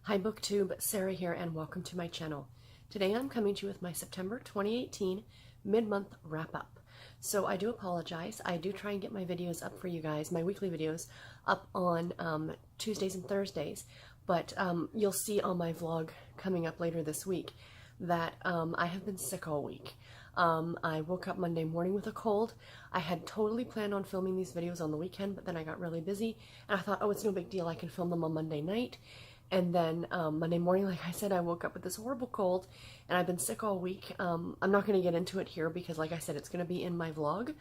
Hi BookTube, Sarah here and welcome to my channel. Today I'm coming to you with my September 2018 mid-month wrap-up. So I do apologize. I do try and get my videos up for you guys, my weekly videos, up on Tuesdays and Thursdays, but you'll see on my vlog coming up later this week that I have been sick all week. I woke up Monday morning with a cold. I had totally planned on filming these videos on the weekend, but then I got really busy and I thought, oh, it's no big deal, I can film them on Monday night. And then Monday morning, like I said, I woke up with this horrible cold and I've been sick all week. I'm not going to get into it here because, like I said, it's going to be in my vlog.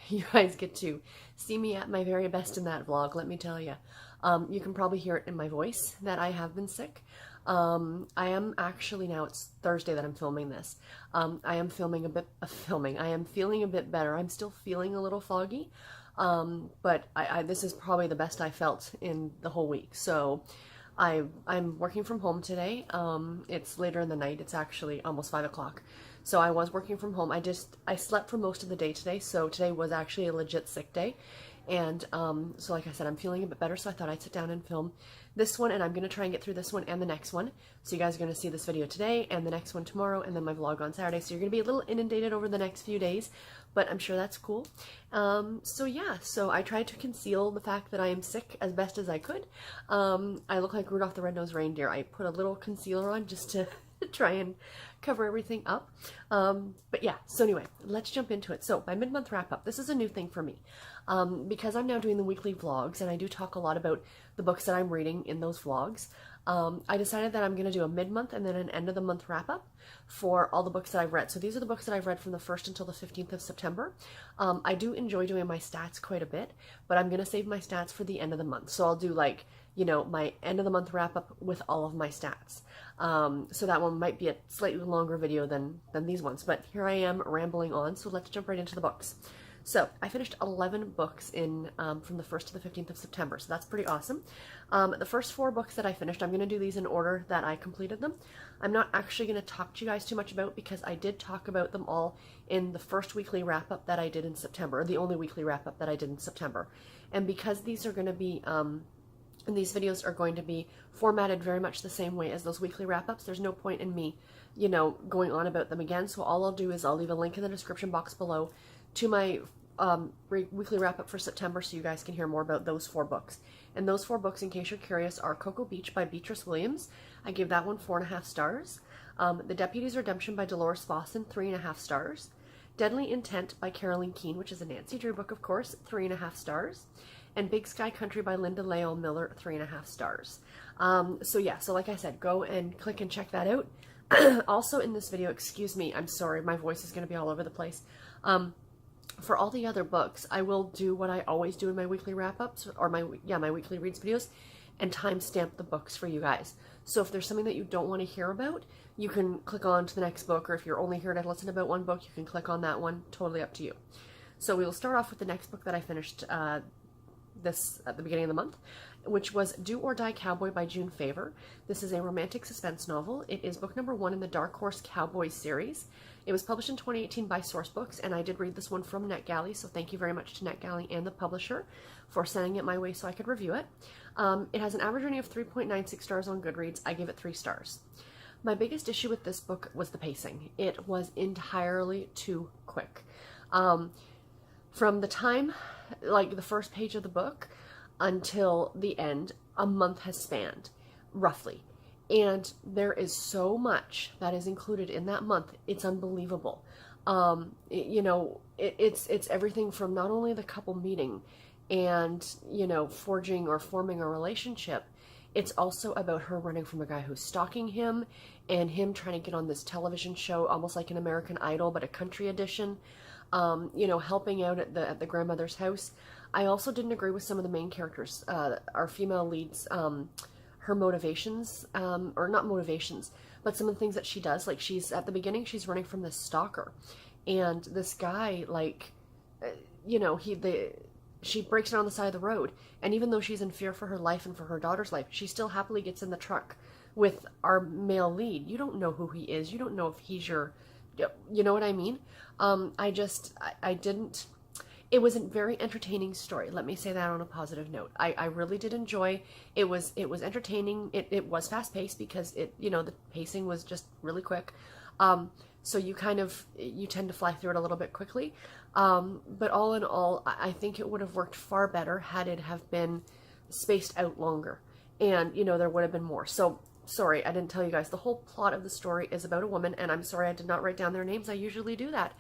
You guys get to see me at my very best in that vlog, let me tell you. You can probably hear it in my voice that I have been sick. I am actually, now it's Thursday that I'm filming this. I am feeling a bit better. I'm still feeling a little foggy, but this is probably the best I felt in the whole week. So I'm working from home today. It's later in the night. It's actually almost 5 o'clock. So I was working from home. I slept for most of the day today. So today was actually a legit sick day. And so like I said, I'm feeling a bit better. So I thought I'd sit down and film this one, and I'm going to try and get through this one and the next one. So you guys are going to see this video today and the next one tomorrow, and then my vlog on Saturday. So you're going to be a little inundated over the next few days, but I'm sure that's cool. So yeah, so I tried to conceal the fact that I am sick as best as I could. I look like Rudolph the Red-Nosed Reindeer. I put a little concealer on just to try and cover everything up. But yeah, so anyway, let's jump into it. So my mid-month wrap-up, this is a new thing for me. Because I'm now doing the weekly vlogs, and I do talk a lot about the books that I'm reading in those vlogs, I decided that I'm going to do a mid-month and then an end-of-the-month wrap-up for all the books that I've read. So these are the books that I've read from the 1st until the 15th of September. I do enjoy doing my stats quite a bit, but I'm going to save my stats for the end of the month. So I'll do, like, you know, my end-of-the-month wrap-up with all of my stats. So that one might be a slightly longer video than these ones, but here I am rambling on, so let's jump right into the books. So I finished 11 books in from the 1st to the 15th of September, so that's pretty awesome. The first 4 books that I finished, I'm going to do these in order that I completed them. I'm not actually going to talk to you guys too much about, because I did talk about them all in the first weekly wrap-up that I did in September, or the only weekly wrap-up that I did in September. And because these are going to be, these videos are going to be formatted very much the same way as those weekly wrap-ups, there's no point in me, you know, going on about them again. So all I'll do is I'll leave a link in the description box below to my weekly wrap-up for September, so you guys can hear more about those 4 books. And those 4 books, in case you're curious, are Cocoa Beach by Beatriz Williams. I gave that one 4.5 stars. The Deputy's Redemption by Delores Fossen, 3.5 stars. Deadly Intent by Carolyn Keene, which is a Nancy Drew book, of course, 3.5 stars. And Big Sky Country by Lael Miller, 3.5 stars. So yeah, so like I said, go and click and check that out. Also in this video, excuse me, I'm sorry, my voice is going to be all over the place. For all the other books, I will do what I always do in my weekly wrap-ups, or my weekly reads videos, and timestamp the books for you guys. So if there's something that you don't want to hear about, you can click on to the next book, or if you're only here to listen about one book, you can click on that one. Totally up to you. So we will start off with the next book that I finished this at the beginning of the month, which was Do or Die Cowboy by Faver. This is a romantic suspense novel. It is book number 1 in the Dark Horse Cowboy series. It was published in 2018 by Source Books, and I did read this one from NetGalley, so thank you very much to NetGalley and the publisher for sending it my way so I could review it. It has an average rating of 3.96 stars on Goodreads. I gave it 3 stars. My biggest issue with this book was the pacing. It was entirely too quick. From the time, like the first page of the book, until the end, a month has spanned, roughly. And there is so much that is included in that month. It's unbelievable. You know, it's everything from not only the couple meeting and, you know, forging or forming a relationship. It's also about her running from a guy who's stalking him, and him trying to get on this television show, almost like an American Idol, but a country edition. You know, helping out at the grandmother's house. I also didn't agree with some of the main characters, our female leads, her motivations, or not motivations, but some of the things that she does. Like, she's, at the beginning, she's running from this stalker, and this guy, like, you know, she breaks down on the side of the road, and even though she's in fear for her life and for her daughter's life, she still happily gets in the truck with our male lead. You don't know who he is. You don't know if he's your, you know what I mean? I didn't, It was a very entertaining story. Let me say that on a positive note. I really did enjoy. It was entertaining. It was fast paced because the pacing was just really quick. So you tend to fly through it a little bit quickly. But all in all, I think it would have worked far better had it have been spaced out longer, and there would have been more. So sorry, I didn't tell you guys. The whole plot of the story is about a woman, and I'm sorry I did not write down their names. I usually do that.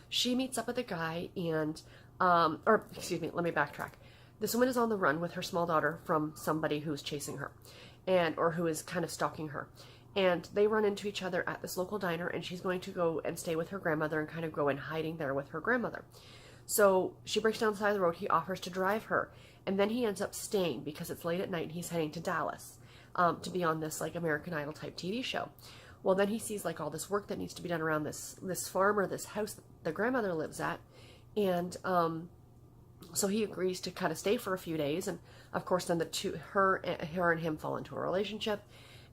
She meets up with a guy, and or excuse me, let me backtrack. This woman is on the run with her small daughter from somebody who's chasing her, or who is kind of stalking her. And they run into each other at this local diner, and she's going to go and stay with her grandmother and kind of go in hiding there with her grandmother. So she breaks down the side of the road. He offers to drive her, and then he ends up staying because it's late at night and he's heading to Dallas to be on this like American Idol type TV show. Well, then he sees like all this work that needs to be done around this farm or this house that the grandmother lives at, and so he agrees to kind of stay for a few days. And of course, then her and him fall into a relationship.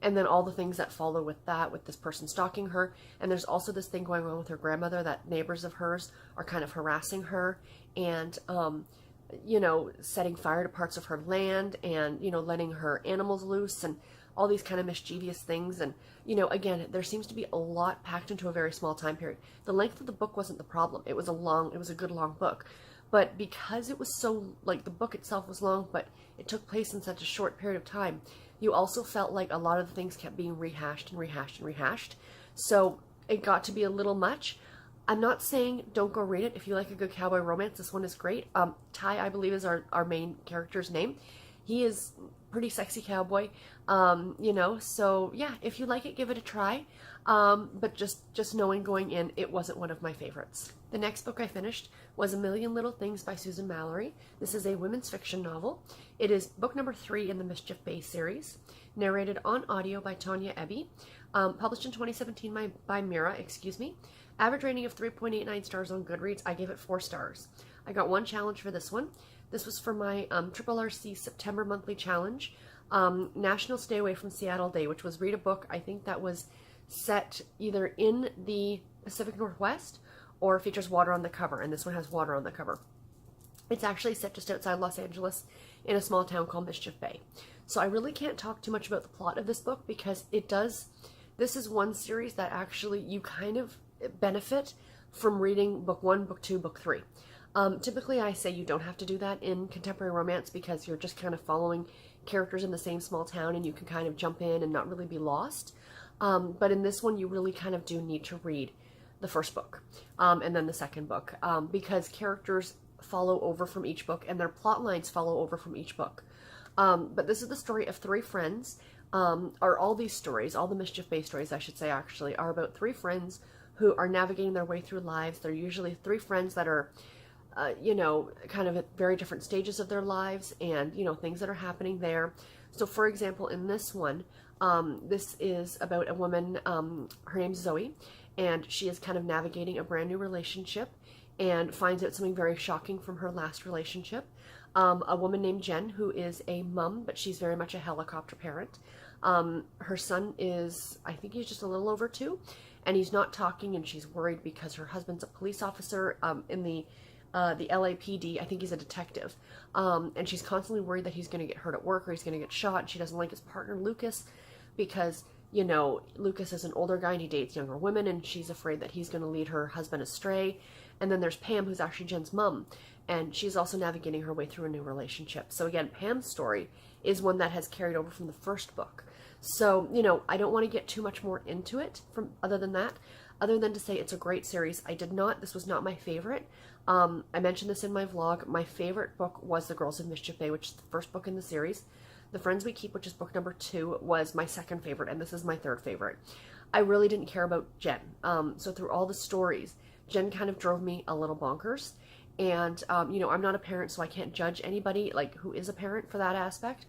And then all the things that follow with that, with this person stalking her. And there's also this thing going on with her grandmother that neighbors of hers are kind of harassing her and, setting fire to parts of her land and, letting her animals loose and all these kind of mischievous things. And, again, there seems to be a lot packed into a very small time period. The length of the book wasn't the problem. It was a good long book. But because it was so, like, the book itself was long, but it took place in such a short period of time, you also felt like a lot of the things kept being rehashed and rehashed and rehashed. So it got to be a little much. I'm not saying don't go read it. If you like a good cowboy romance, this one is great. Ty, I believe, is our main character's name. He is pretty sexy cowboy, so yeah, if you like it, give it a try. But just knowing going in, it wasn't one of my favorites. The next book I finished was A Million Little Things by Susan Mallery. This is a women's fiction novel. It is book number 3 in the Mischief Bay series, narrated on audio by Tanya Eby, published in 2017 by Mira, Average rating of 3.89 stars on Goodreads. I gave it 4 stars. I got 1 challenge for this one. This was for my RRC September monthly challenge, National Stay Away from Seattle Day, which was read a book, I think that was set either in the Pacific Northwest or features water on the cover, and this one has water on the cover. It's actually set just outside Los Angeles in a small town called Mischief Bay. So I really can't talk too much about the plot of this book because this is one series that actually you kind of benefit from reading book 1, book 2, book 3. Typically I say you don't have to do that in contemporary romance because you're just kind of following characters in the same small town and you can kind of jump in and not really be lost. But in this one you really kind of do need to read the first book and then the second book because characters follow over from each book and their plot lines follow over from each book. But this is the story of 3 friends, or all these stories, all the Mischief Bay stories I should say actually, are about 3 friends who are navigating their way through lives. They're usually 3 friends that are kind of at very different stages of their lives and, things that are happening there. So for example, in this one, this is about a woman, her name's Zoe, and she is kind of navigating a brand new relationship and finds out something very shocking from her last relationship. A woman named Jen, who is a mom, but she's very much a helicopter parent. Her son is, I think he's just a little over 2, and he's not talking, and she's worried because her husband's a police officer in the LAPD. I think he's a detective. And she's constantly worried that he's going to get hurt at work or he's going to get shot. And she doesn't like his partner, Lucas, because, Lucas is an older guy and he dates younger women, and she's afraid that he's going to lead her husband astray. And then there's Pam, who's actually Jen's mom, and she's also navigating her way through a new relationship. So again, Pam's story is one that has carried over from the first book. So, I don't want to get too much more into it other than to say it's a great series. This was not my favorite. I mentioned this in my vlog. My favorite book was The Girls of Mischief Bay, which is the first book in the series. The Friends We Keep, which is book number 2, was my second favorite, and this is my third favorite. I really didn't care about Jen. So through all the stories, Jen kind of drove me a little bonkers. And, I'm not a parent, so I can't judge anybody who is a parent for that aspect.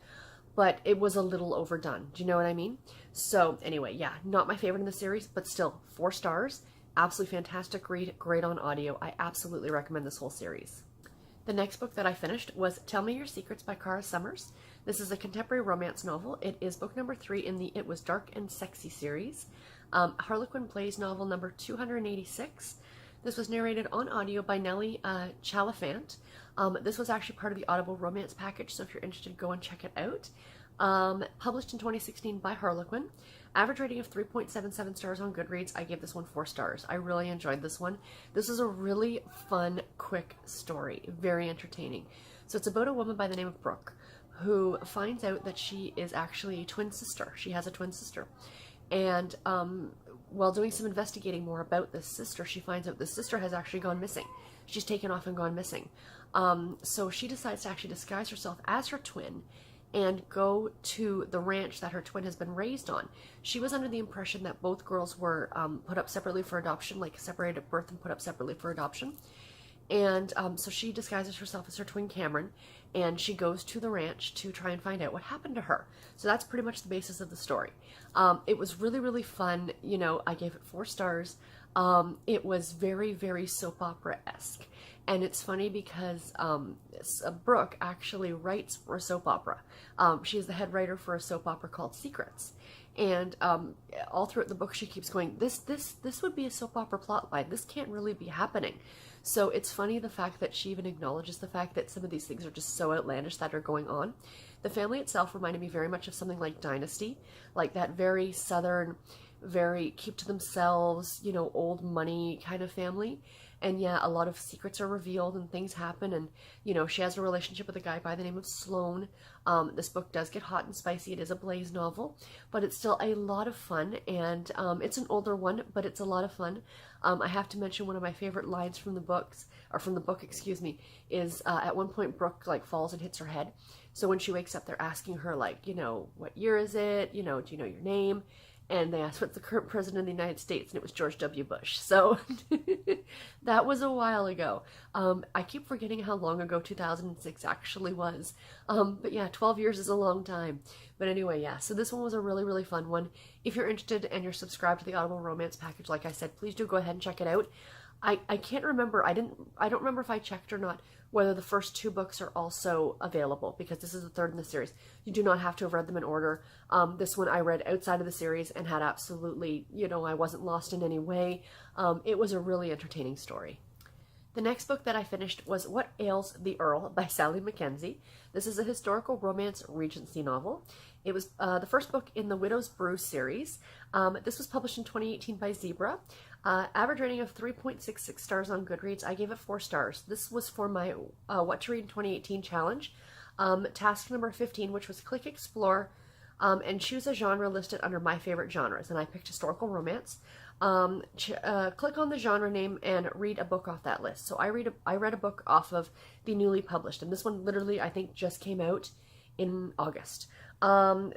But it was a little overdone. Do you know what I mean? So anyway, yeah, not my favorite in the series, but still 4 stars. Absolutely fantastic read, great on audio. I absolutely recommend this whole series. The next book that I finished was Tell Me Your Secrets by Cara Summers. This is a contemporary romance novel. It is book number 3 in the It Was Dark and Sexy series. Harlequin Plays novel number 286. This was narrated on audio by Nellie Chalifant. This was actually part of the Audible romance package, so if you're interested, go and check it out. Published in 2016 by Harlequin. Average rating of 3.77 stars on Goodreads. I gave this one 4 stars. I really enjoyed this one. This is a really fun, quick story. Very entertaining. So it's about a woman by the name of Brooke who finds out that she is actually a twin sister. She has a twin sister. And while doing some investigating more about this sister, she finds out this sister has actually gone missing. She's taken off and gone missing. So she decides to actually disguise herself as her twin and go to the ranch that her twin has been raised on. She was under the impression that both girls were put up separately for adoption, like separated at birth and put up separately for adoption. And so she disguises herself as her twin Cameron, and she goes to the ranch to try and find out what happened to her. So that's pretty much the basis of the story. It was really, really fun. You know, I gave it 4 stars. It was very, very soap opera-esque. And it's funny because Brooke actually writes for a soap opera. She is the head writer for a soap opera called Secrets. And all throughout the book, she keeps going, this would be a soap opera plotline. This can't really be happening. So it's funny the fact that she even acknowledges the fact that some of these things are just so outlandish that are going on. The family itself reminded me very much of something like Dynasty, like that very southern, very keep to themselves, you know, old money kind of family. And yeah, a lot of secrets are revealed and things happen. And, you know, she has a relationship with a guy by the name of Sloan. This book does get hot and spicy. It is a Blaze novel, but it's still a lot of fun. And it's an older one, but it's a lot of fun. I have to mention one of my favorite lines from the books, or from the book, excuse me, is at one point Brooke like falls and hits her head. So when she wakes up, they're asking her like, you know, what year is it? You know, do you know your name? And they asked what's the current president of the United States, and it was George W. Bush. So that was a while ago. I keep forgetting how long ago 2006 actually was. But yeah, 12 years is a long time. But anyway, yeah, so this one was a really, really fun one. If you're interested and you're subscribed to the Audible romance package, like I said, please do go ahead and check it out. I can't remember, I don't remember if I checked or not whether the first 2 books are also available, because this is the 3rd in the series. You do not have to have read them in order. This one I read outside of the series and had absolutely, you know, I wasn't lost in any way. It was a really entertaining story. The next book that I finished was What Ails the Earl by Sally MacKenzie. This is a historical romance Regency novel. It was the first book in the Widow's Brew series. This was published in 2018 by Zebra. Average rating of 3.66 stars on Goodreads. I gave it 4 stars. This was for my What to Read in 2018 challenge. Task number 15, which was click explore and choose a genre listed under my favorite genres. And I picked historical romance. Click on the genre name and read a book off that list. So I read a book off of the newly published, and this one literally I think just came out in August.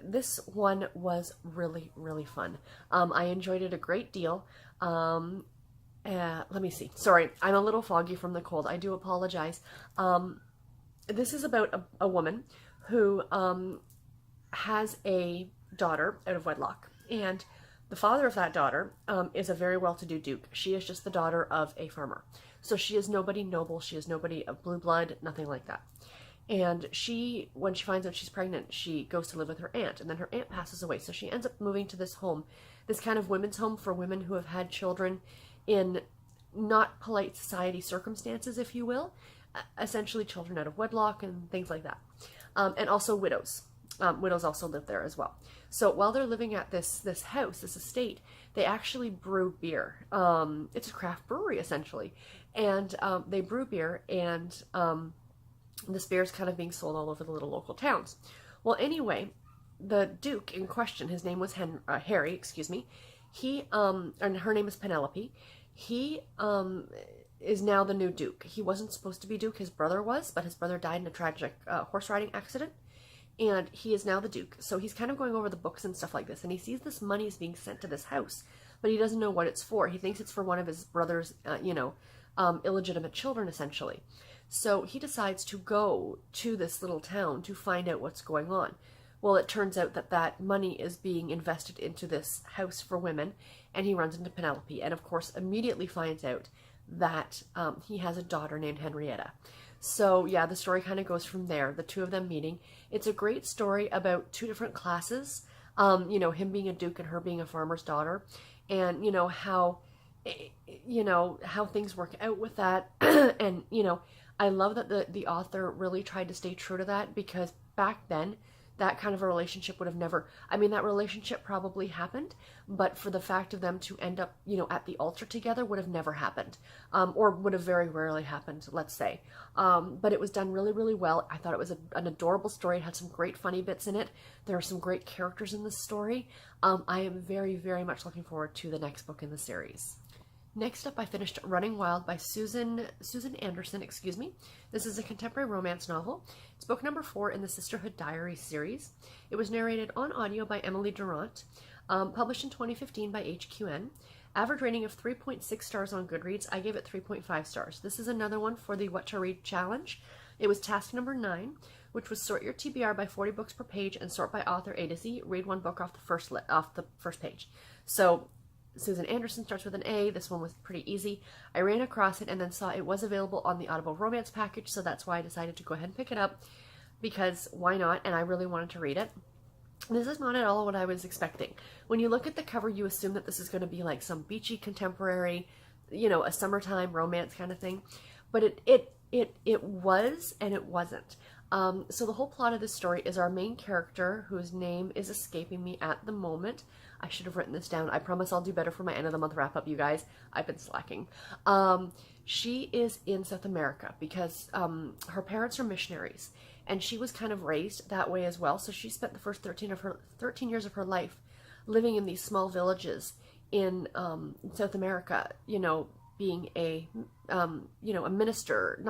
This one was really, really fun. I enjoyed it a great deal. Let me see. Sorry, I'm a little foggy from the cold. I do apologize. This is about a woman who has a daughter out of wedlock, and the father of that daughter is a very well-to-do duke. She is just the daughter of a farmer. So she is nobody noble. She is nobody of blue blood, nothing like that. And she, when she finds out she's pregnant, she goes to live with her aunt, and then her aunt passes away. So she ends up moving to this home, this kind of women's home for women who have had children in not polite society circumstances, if you will. Essentially children out of wedlock and things like that. And also widows. Widows also live there as well. So while they're living at this house, this estate, they actually brew beer. It's a craft brewery, essentially. And they brew beer, and this beer is kind of being sold all over the little local towns. Well, anyway, the Duke in question, his name was Harry, excuse me. He, and her name is Penelope. He is now the new Duke. He wasn't supposed to be Duke, his brother was, but his brother died in a tragic horse riding accident. And he is now the Duke. So he's kind of going over the books and stuff like this, and he sees this money is being sent to this house, but he doesn't know what it's for. He thinks it's for one of his brother's, illegitimate children, essentially. So he decides to go to this little town to find out what's going on. Well, it turns out that that money is being invested into this house for women, and he runs into Penelope, and of course immediately finds out that he has a daughter named Henrietta. So yeah, the story kind of goes from there, the two of them meeting. It's a great story about 2 different classes, him being a duke and her being a farmer's daughter, and how you know, how things work out with that. And, you know, I love that the author really tried to stay true to that, because back then, that kind of a relationship would have never, I mean, that relationship probably happened, but for the fact of them to end up, you know, at the altar together would have never happened, or would have very rarely happened, let's say. But it was done really, really well. I thought it was an adorable story. It had some great funny bits in it. There are some great characters in this story. I am very, very much looking forward to the next book in the series. Next up, I finished Running Wild by Susan Andersen, excuse me. This is a contemporary romance novel. It's book number 4 in the Sisterhood Diaries series. It was narrated on audio by Emily Durant, published in 2015 by HQN. Average rating of 3.6 stars on Goodreads. I gave it 3.5 stars. This is another one for the What to Read challenge. It was task number 9, which was sort your TBR by 40 books per page and sort by author A to Z. Read one book off the first page. So Susan Andersen starts with an A. This one was pretty easy. I ran across it and then saw it was available on the Audible romance package, so that's why I decided to go ahead and pick it up, because why not? And I really wanted to read it. This is not at all what I was expecting. When you look at the cover, you assume that this is going to be like some beachy contemporary, you know, a summertime romance kind of thing, but it was, and it wasn't. So the whole plot of this story is our main character, whose name is escaping me at the moment. I should have written this down. I promise I'll do better for my end of the month wrap up, you guys. I've been slacking. She is in South America because her parents are missionaries, and she was kind of raised that way as well. So she spent the first 13 years of her life living in these small villages in South America, you know, being a, you know, a minister.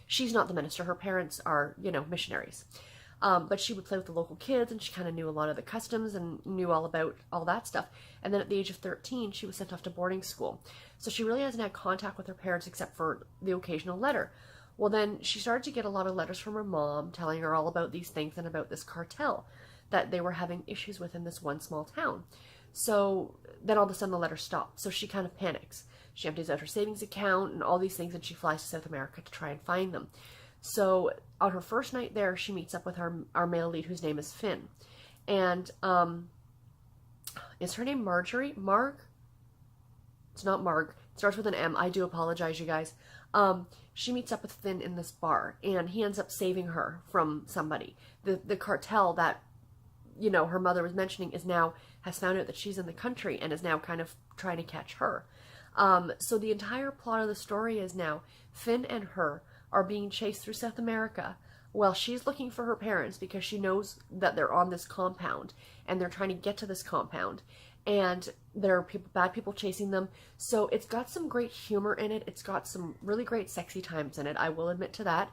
She's not the minister. Her parents are, you know, missionaries. But she would play with the local kids, and she kind of knew a lot of the customs and knew all about all that stuff. And then at the age of 13, she was sent off to boarding school. So she really hasn't had contact with her parents except for the occasional letter. Well, then she started to get a lot of letters from her mom telling her all about these things and about this cartel that they were having issues with in this one small town. So then all of a sudden the letters stopped. So she kind of panics. She empties out her savings account and all these things, and she flies to South America to try and find them. So on her first night there, she meets up with our male lead, whose name is Finn. And is her name Marjorie? Marg? It's not Marg. It starts with an M. I do apologize, you guys. She meets up with Finn in this bar, and he ends up saving her from somebody. The cartel that, you know, her mother was mentioning has found out that she's in the country and is now kind of trying to catch her. So the entire plot of the story is now Finn and her are being chased through South America while she's looking for her parents, because she knows that they're on this compound and they're trying to get to this compound, and there are bad people chasing them. So it's got some great humor in it. It's got some really great sexy times in it. I will admit to that.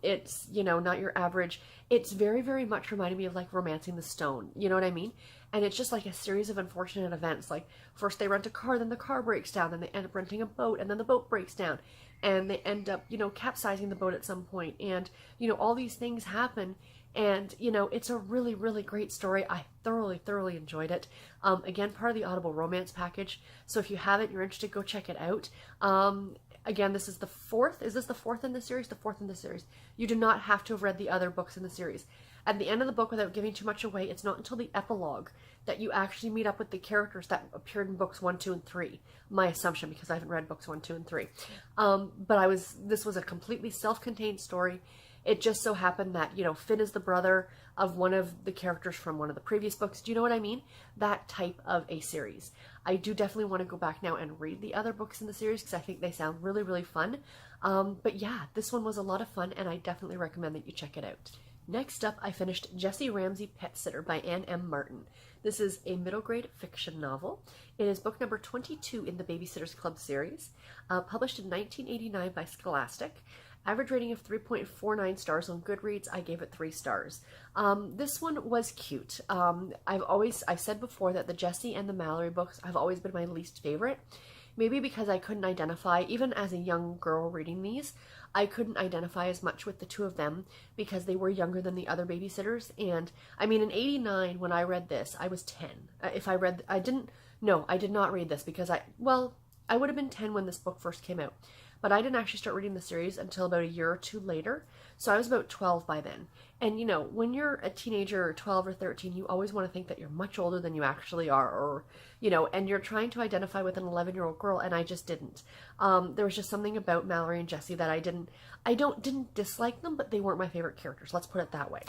It's, you know, not your average. It's very, very much reminded me of like Romancing the Stone. You know what I mean? And it's just like a series of unfortunate events. Like first they rent a car, then the car breaks down, then they end up renting a boat, and then the boat breaks down, and they end up, you know, capsizing the boat at some point. And, you know, all these things happen. And, you know, it's a really, really great story. I thoroughly, thoroughly enjoyed it. Again, part of the Audible romance package. So if you haven't, you're interested, go check it out. Again, this is the 4th. Is this the 4th in the series? The 4th in the series. You do not have to have read the other books in the series. At the end of the book, without giving too much away, it's not until the epilogue that you actually meet up with the characters that appeared in books 1, 2, and 3. My assumption, because I haven't read books 1, 2, and 3. But this was a completely self-contained story. It just so happened that, you know, Finn is the brother of one of the characters from one of the previous books. Do you know what I mean? That type of a series. I do definitely want to go back now and read the other books in the series, because I think they sound really, really fun. But yeah, this one was a lot of fun, and I definitely recommend that you check it out. Next up, I finished Jessi, Ramsey, Pet Sitter by Anne M. Martin. This is a middle grade fiction novel. It is book number 22 in the Babysitters Club series, published in 1989 by Scholastic. Average rating of 3.49 stars on Goodreads. I gave it 3 stars. This one was cute. I've said before that the Jessi and the Mallery books have always been my least favorite. Maybe because I couldn't identify, even as a young girl reading these, I couldn't identify as much with the two of them because they were younger than the other babysitters. And I mean, in '89, when I read this, I was 10. I did not read this because I would have been 10 when this book first came out. but I didn't actually start reading the series until about a year or two later. So I was about 12 by then. And you know, when you're a teenager or 12 or 13, you always want to think that you're much older than you actually are, or, you know, and you're trying to identify with an 11-year-old girl, and I just didn't. There was just something about Mallery and Jessi that I didn't dislike them, but they weren't my favorite characters. Let's put it that way.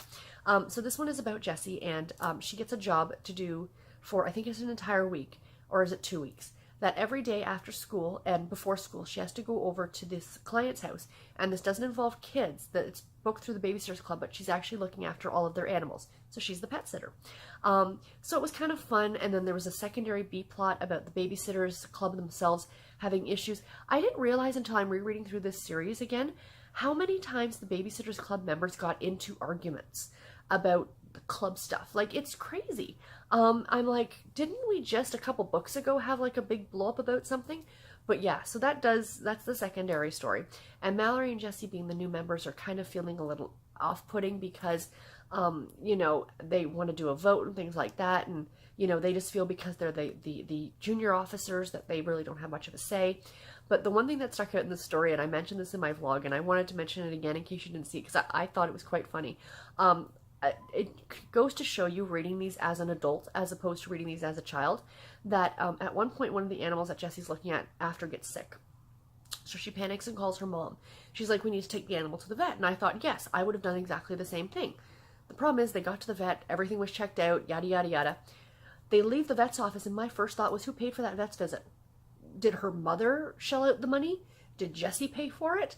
So this one is about Jessi, and she gets a job to do for, I think it's an entire week, or is it 2 weeks? That every day after school and before school, she has to go over to this client's house. And this doesn't involve kids. It's booked through the Babysitters Club, but she's actually looking after all of their animals. So she's the pet sitter. So it was kind of fun. And then there was a secondary B plot about the Babysitters Club themselves having issues. I didn't realize until I'm rereading through this series again how many times the Babysitters Club members got into arguments about the club stuff. Like, it's crazy. I'm like, didn't we just a couple books ago have like a big blow up about something? But yeah, so that's the secondary story. And Mallery and Jessi, being the new members, are kind of feeling a little off-putting because, you know, they want to do a vote and things like that. And, you know, they just feel because they're the junior officers that they really don't have much of a say. But the one thing that stuck out in the story, and I mentioned this in my vlog, and I wanted to mention it again in case you didn't see it, because I thought it was quite funny. It goes to show you, reading these as an adult as opposed to reading these as a child, that at one point one of the animals that Jessi's looking at after gets sick. So she panics and calls her mom. She's like, we need to take the animal to the vet. And I thought, yes, I would have done exactly the same thing. The problem is they got to the vet, everything was checked out, yada, yada, yada. They leave the vet's office, and my first thought was, who paid for that vet's visit? Did her mother shell out the money? Did Jessi pay for it?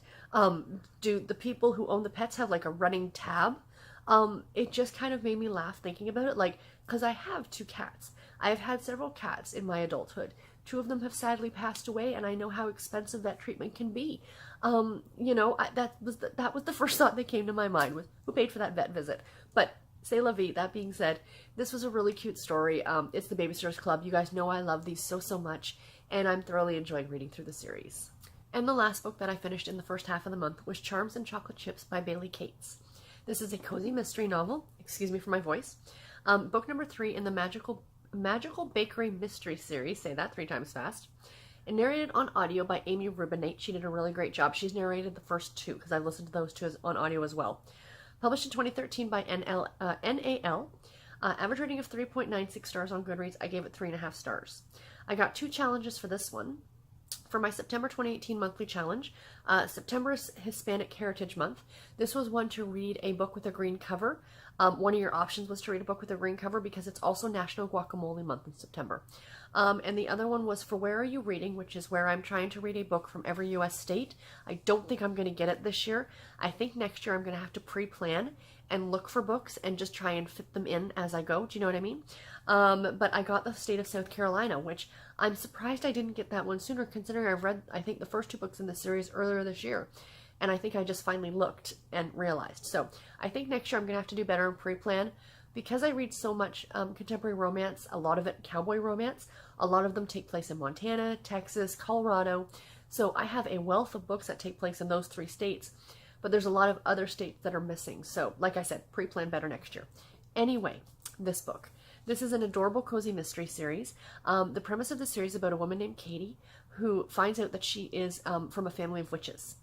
Do the people who own the pets have like a running tab? It just kind of made me laugh thinking about it, like, because I have 2 cats. I have had several cats in my adulthood. 2 of them have sadly passed away, and I know how expensive that treatment can be. You know, that was the first thought that came to my mind, was who paid for that vet visit. But c'est la vie. That being said, this was a really cute story. It's the Babysitters Club. You guys know I love these so much, and I'm thoroughly enjoying reading through the series. And the last book that I finished in the first half of the month was Charms and Chocolate Chips by Bailey Cates. This is a cozy mystery novel, excuse me for my voice, book number 3 in the Magical Bakery Mystery Series, say that 3 times fast, and narrated on audio by Amy Rubinate. She did a really great job. She's narrated the first 2, because I've listened to those 2 on audio as well. Published in 2013 by NAL, average rating of 3.96 stars on Goodreads. I gave it 3.5 stars. I got 2 challenges for this one. For my September 2018 monthly challenge, September is Hispanic Heritage Month. This was one to read a book with a green cover. One of your options was to read a book with a green cover because it's also National Guacamole Month in September. And the other one was for Where Are You Reading, which is where I'm trying to read a book from every U.S. state. I don't think I'm going to get it this year. I think next year I'm going to have to pre-plan and look for books and just try and fit them in as I go. Do you know what I mean? But I got the state of South Carolina, which I'm surprised I didn't get that one sooner, considering I've read, I think, the first 2 books in the series earlier this year. And I think I just finally looked and realized. So I think next year I'm going to have to do better and pre-plan. Because I read so much contemporary romance, a lot of it cowboy romance, a lot of them take place in Montana, Texas, Colorado. So I have a wealth of books that take place in those 3 states. But there's a lot of other states that are missing. So, like I said, pre-plan better next year. Anyway, this book. This is an adorable, cozy mystery series. The premise of the series is about a woman named Katie who finds out that she is from a family of witches.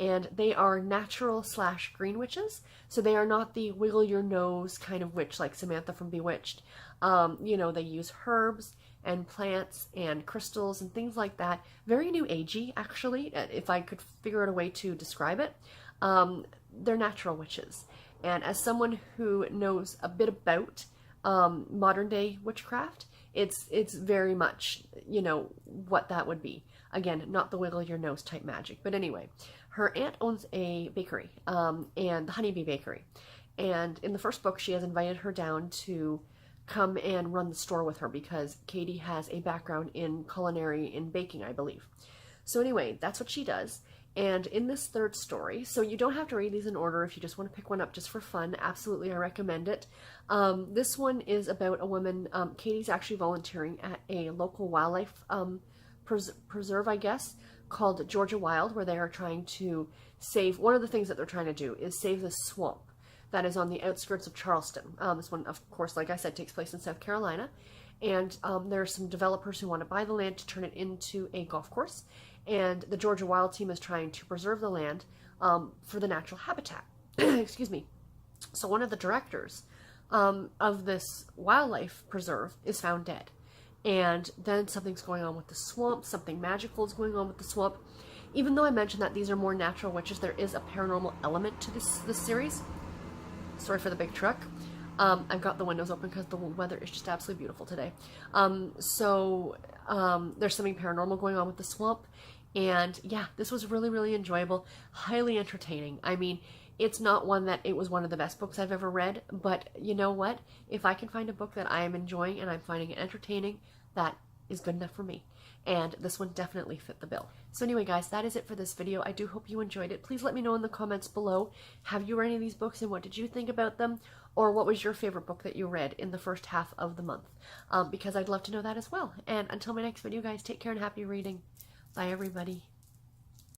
And they are natural/green witches. So they are not the wiggle your nose kind of witch like Samantha from Bewitched. You know, they use herbs and plants and crystals and things like that. Very new agey, actually, if I could figure out a way to describe it. They're natural witches. And as someone who knows a bit about modern day witchcraft, it's very much, you know, what that would be. Again, not the wiggle your nose type magic. But anyway, her aunt owns a bakery, and the Honeybee Bakery. And in the first book, she has invited her down to come and run the store with her because Katie has a background in culinary, in baking, I believe. So anyway, that's what she does. And in this 3rd story, so you don't have to read these in order if you just want to pick one up just for fun. Absolutely, I recommend it. This one is about a woman. Katie's actually volunteering at a local wildlife preserve, I guess, called Georgia Wild, where they are trying to save, one of the things that they're trying to do is save this swamp that is on the outskirts of Charleston. This one, of course, like I said, takes place in South Carolina. And there are some developers who want to buy the land to turn it into a golf course. and the Georgia Wild Team is trying to preserve the land for the natural habitat. Excuse me. So one of the directors of this wildlife preserve is found dead. And then something's going on with the swamp. Something magical is going on with the swamp. Even though I mentioned that these are more natural witches, there is a paranormal element to this series. Sorry for the big truck. I've got the windows open because the weather is just absolutely beautiful today. There's something paranormal going on with the swamp. And yeah, this was really, really enjoyable. Highly entertaining. I mean, it's not one that it was one of the best books I've ever read, but you know what? If I can find a book that I am enjoying and I'm finding it entertaining, that is good enough for me. And this one definitely fit the bill. So anyway, guys, that is it for this video. I do hope you enjoyed it. Please let me know in the comments below. Have you read any of these books and what did you think about them? Or what was your favorite book that you read in the first half of the month? Because I'd love to know that as well. And until my next video, guys, take care and happy reading. Bye, everybody.